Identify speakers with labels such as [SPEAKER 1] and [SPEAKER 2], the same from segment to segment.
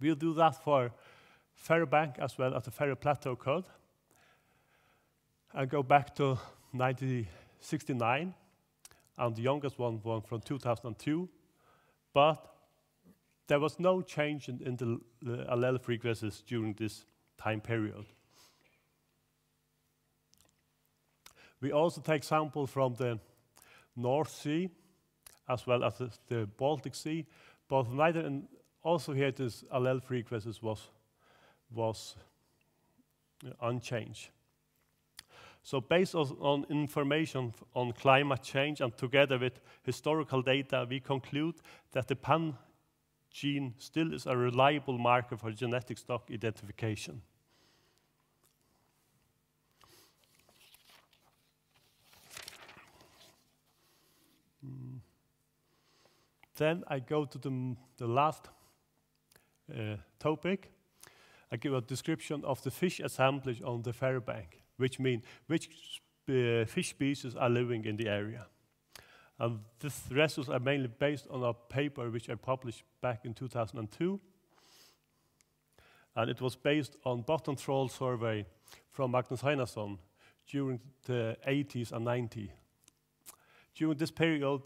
[SPEAKER 1] We'll do that for Faroe Bank as well as the Faroe Plateau code. I'll go back to 1969, and the youngest one from 2002. But there was no change in the allele frequencies during this time period. We also take samples from the North Sea as well as the Baltic Sea, but neither also here this allele frequencies was unchanged. So based on information on climate change and together with historical data, we conclude that the PAN gene still is a reliable marker for genetic stock identification. Then I go to the last topic. I give a description of the fish assemblage on the Faroe Bank, which means which fish species are living in the area. And these results are mainly based on a paper which I published back in 2002. And it was based on bottom trawl survey from Magnussen during the 80s and 90s. During this period,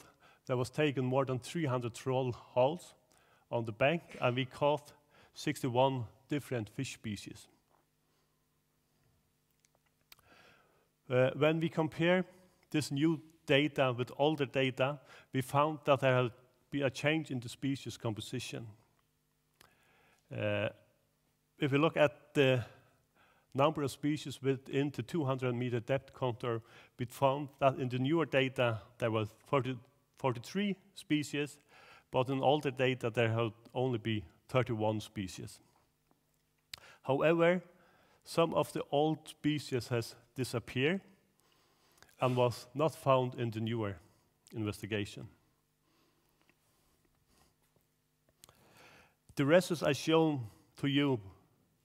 [SPEAKER 1] there was taken more than 300 trawl holes on the bank, and we caught 61 different fish species. When we compare this new data with older data, we found that there had been a change in the species composition. If we look at the number of species within the 200-meter depth contour, we found that in the newer data there were 43 species, but in older data there had only been 31 species. However, some of the old species has disappeared and was not found in the newer investigation. The results I shown to you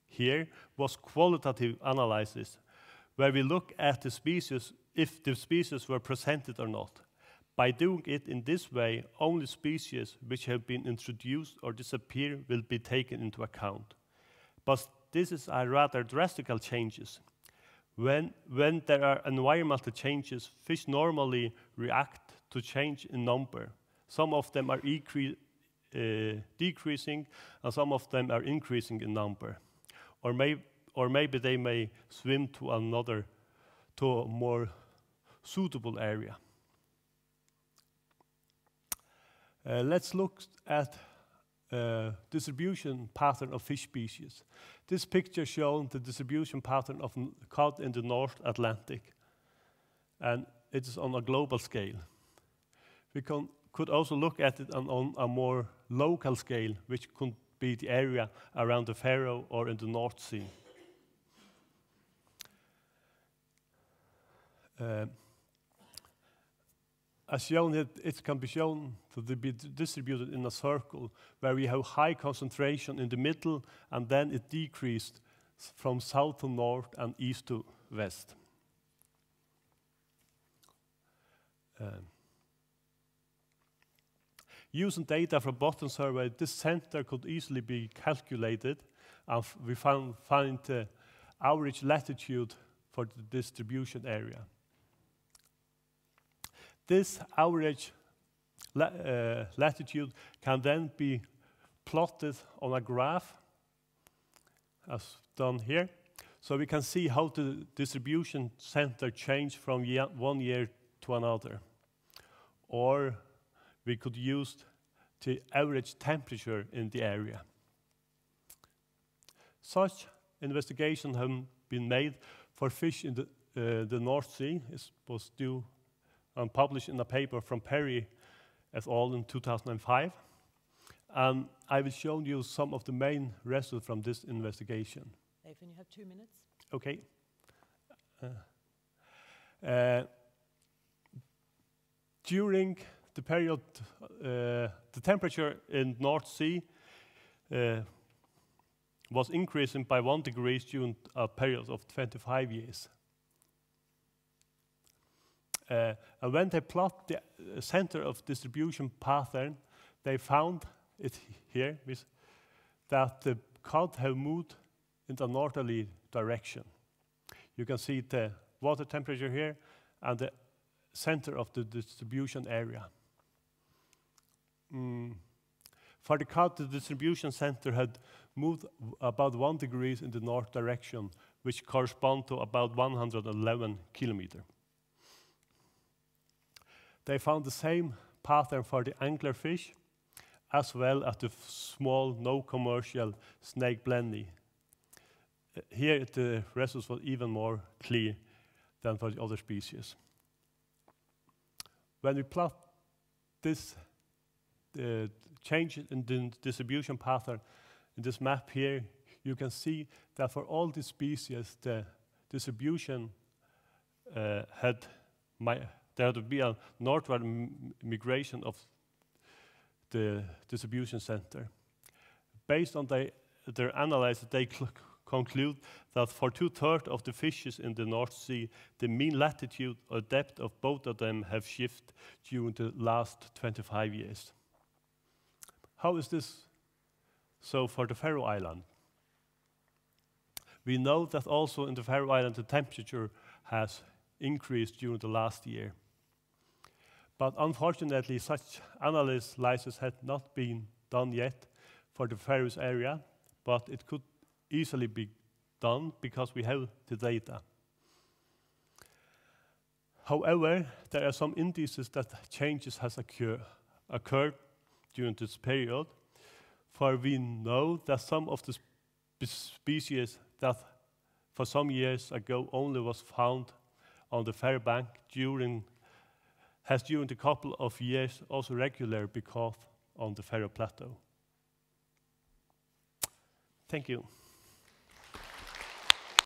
[SPEAKER 1] here was qualitative analysis, where we look at the species, if the species were presented or not. By doing it in this way, only species which have been introduced or disappear will be taken into account. But this is a rather drastic changes. When there are environmental changes, fish normally react to change in number. Some of them are decreasing, and some of them are increasing in number. Or maybe they may swim to a more suitable area. Let's look at distribution pattern of fish species. This picture shows the distribution pattern of cod in the North Atlantic, and it is on a global scale. We could also look at it on a more local scale, which could be the area around the Faroe or in the North Sea. As shown, it can be shown to be distributed in a circle where we have high concentration in the middle, and then it decreased from south to north and east to west. Using data from bottom survey, this center could easily be calculated, and we find the average latitude for the distribution area. This average latitude can then be plotted on a graph, as done here. So we can see how the distribution center changed from one year to another. Or we could use the average temperature in the area. Such investigations have been made for fish in the North Sea. It was due and published in a paper from Perry et al. In 2005. And I will show you some of the main results from this investigation.
[SPEAKER 2] Eyðfinn, you have 2 minutes.
[SPEAKER 1] Okay. During the period, the temperature in North Sea was increasing by 1 degree during a period of 25 years. And when they plot the center of distribution pattern, they found it here with that the cod have moved in the northerly direction. You can see the water temperature here and the center of the distribution area. For the cod, the distribution center had moved about 1 degree in the north direction, which corresponds to about 111 kilometers. They found the same pattern for the anglerfish, as well as the small, no-commercial snake blenny. Here, the results were even more clear than for the other species. When we plot this change in the distribution pattern in this map here, you can see that for all the species, the distribution there had to be a northward migration of the distribution center. Based on their analysis, they conclude that for 2/3 of the fishes in the North Sea, the mean latitude or depth of both of them have shifted during the last 25 years. How is this so for the Faroe Islands? We know that also in the Faroe Islands the temperature has increased during the last year. But unfortunately, such analysis had not been done yet for the Faroes area, but it could easily be done because we have the data. However, there are some indices that changes has occurred during this period, for we know that some of the species that for some years ago only was found on the Faroe Bank has during the couple of years also regularly been caught on the Faroe Plateau. Thank you.